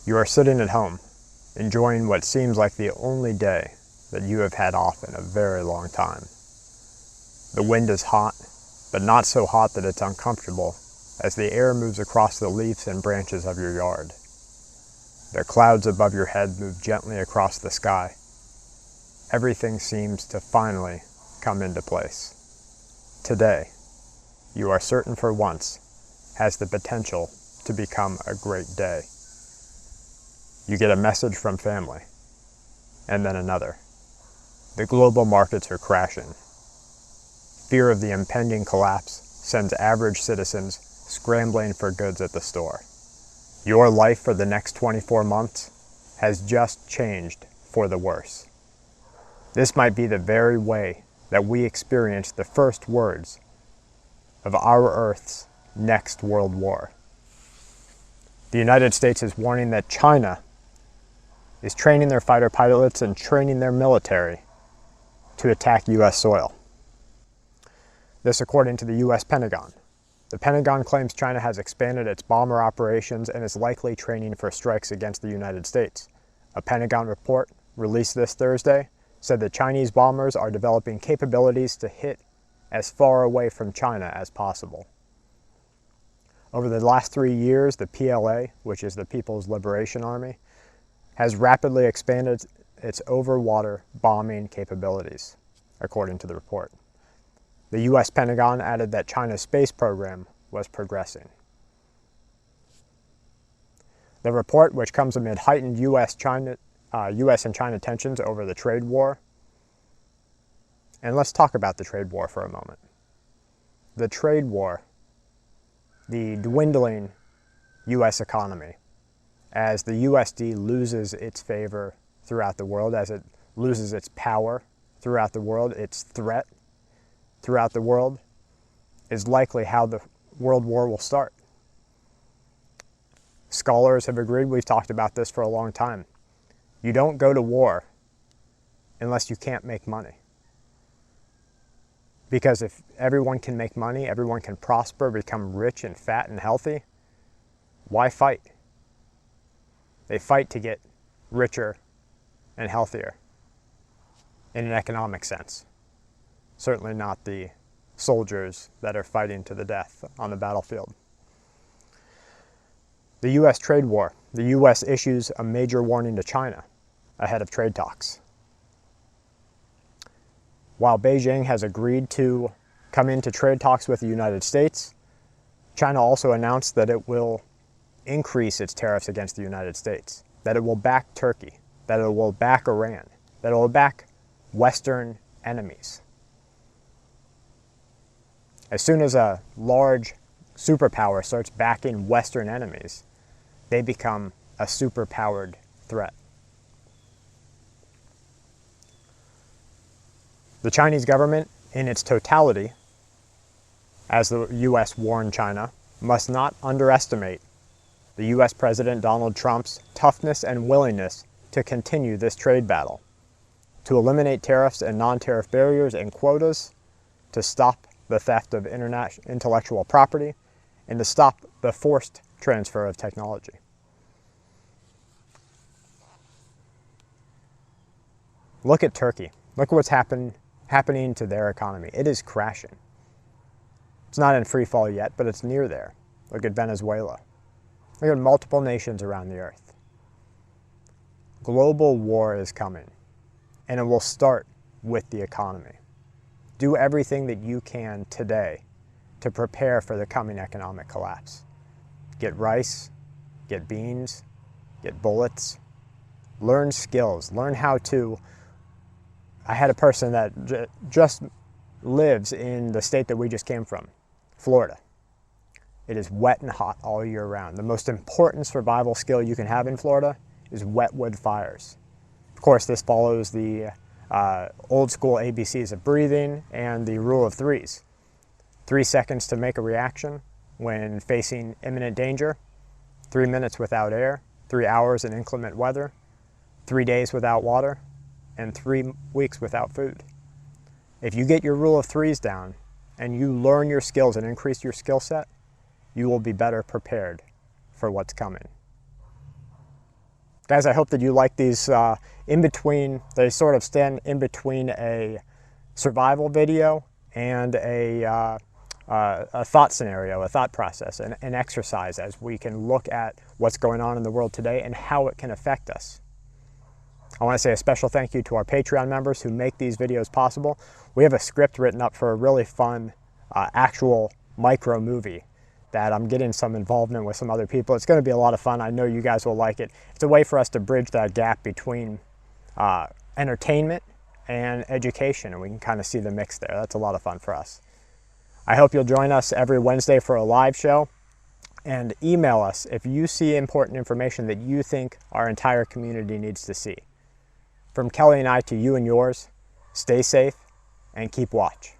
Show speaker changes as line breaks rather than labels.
You are sitting at home, enjoying what seems like the only day that you have had off in a very long time. The wind is hot, but not so hot that it's uncomfortable, as the air moves across the leaves and branches of your yard. The clouds above your head move gently across the sky. Everything seems to finally come into place. Today, you are certain for once, has the potential to become a great day. You get a message from family, and then another. The global markets are crashing. Fear of the impending collapse sends average citizens scrambling for goods at the store. Your life for the next 24 months has just changed for the worse. This might be the very way that we experience the first words of our Earth's next world war. The United States is warning that China is training their fighter pilots and training their military to attack U.S. soil. This according to the U.S. Pentagon. The Pentagon claims China has expanded its bomber operations and is likely training for strikes against the United States. A Pentagon report released this Thursday said that Chinese bombers are developing capabilities to hit as far away from China as possible. Over the last 3 years, the PLA, which is the People's Liberation Army, has rapidly expanded its overwater bombing capabilities, according to the report. The U.S. Pentagon added that China's space program was progressing. The report, which comes amid heightened U.S. and China tensions over the trade war. And let's talk about the trade war for a moment. The trade war, the dwindling U.S. economy, as the USD loses its favor throughout the world, as it loses its power throughout the world, its threat throughout the world, is likely how the world war will start. Scholars have agreed, we've talked about this for a long time. You don't go to war unless you can't make money. Because if everyone can make money, everyone can prosper, become rich and fat and healthy, why fight? They fight to get richer and healthier in an economic sense. Certainly not the soldiers that are fighting to the death on the battlefield. The U.S. trade war. The U.S. issues a major warning to China ahead of trade talks. While Beijing has agreed to come into trade talks with the United States, China also announced that it will increase its tariffs against the United States, that it will back Turkey, that it will back Iran, that it will back Western enemies. As soon as a large superpower starts backing Western enemies, they become a superpowered threat. The Chinese government, in its totality, as the U.S. warned China, must not underestimate the U.S. President Donald Trump's toughness and willingness to continue this trade battle, to eliminate tariffs and non-tariff barriers and quotas, to stop the theft of intellectual property, and to stop the forced transfer of technology. Look at Turkey. Look at what's happening to their economy. It is crashing. It's not in free fall yet, but it's near there. Look at Venezuela. Look at multiple nations around the earth. Global war is coming, and it will start with the economy. Do everything that you can today to prepare for the coming economic collapse. Get rice, get beans, get bullets, learn skills, learn how to. I had a person that just lives in the state that we just came from, Florida. It is wet and hot all year round. The most important survival skill you can have in Florida is wet wood fires. Of course, this follows the old school ABCs of breathing and the rule of threes. 3 seconds to make a reaction when facing imminent danger, 3 minutes without air, 3 hours in inclement weather, 3 days without water, and 3 weeks without food. If you get your rule of threes down and you learn your skills and increase your skill set, you will be better prepared for what's coming. Guys, I hope that you like these they sort of stand in between a survival video and a thought scenario, a thought process, an exercise as we can look at what's going on in the world today and how it can affect us. I want to say a special thank you to our Patreon members who make these videos possible. We have a script written up for a really fun actual micro movie that I'm getting some involvement with some other people. It's going to be a lot of fun. I know you guys will like it. It's a way for us to bridge that gap between entertainment and education, and we can kind of see the mix there. That's a lot of fun for us. I hope you'll join us every Wednesday for a live show, and email us if you see important information that you think our entire community needs to see. From Kelly and I to you and yours, stay safe and keep watch.